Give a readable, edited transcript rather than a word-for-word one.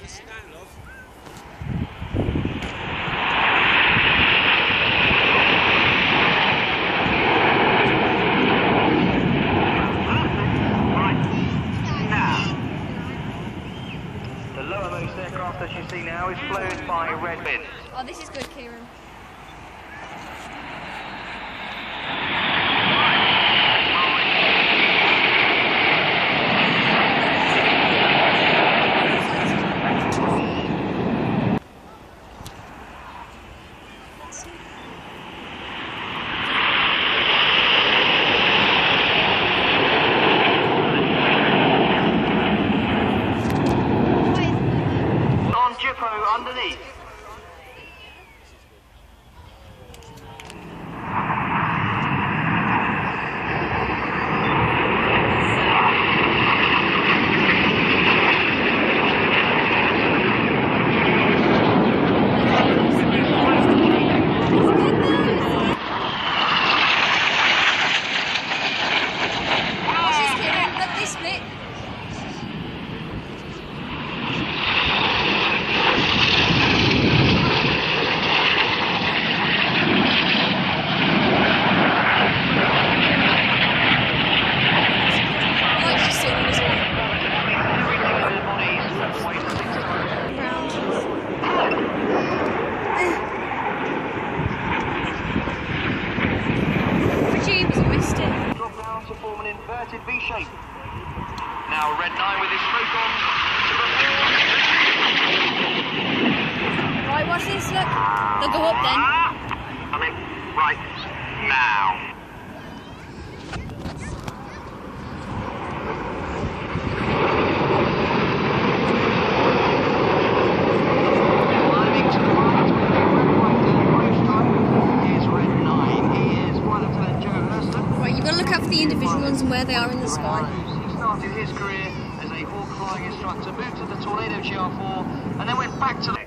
Sit down, love. The lowermost aircraft that you see now is flown by Red Bin. Oh, this is good, Kieran. Underneath. To form an inverted V shape. Now Red 9 with his stroke on to perform. Right, watch this, look. They'll go up then. Coming right now. Climbing to the right with a red time is Red 9. He is one Lieutenant Joe Hurston. Right, you've got to look out for the individual ones and where they are in the sky. He started his career as a hawk flying instructor, moved to the Tornado GR4, and then went back to the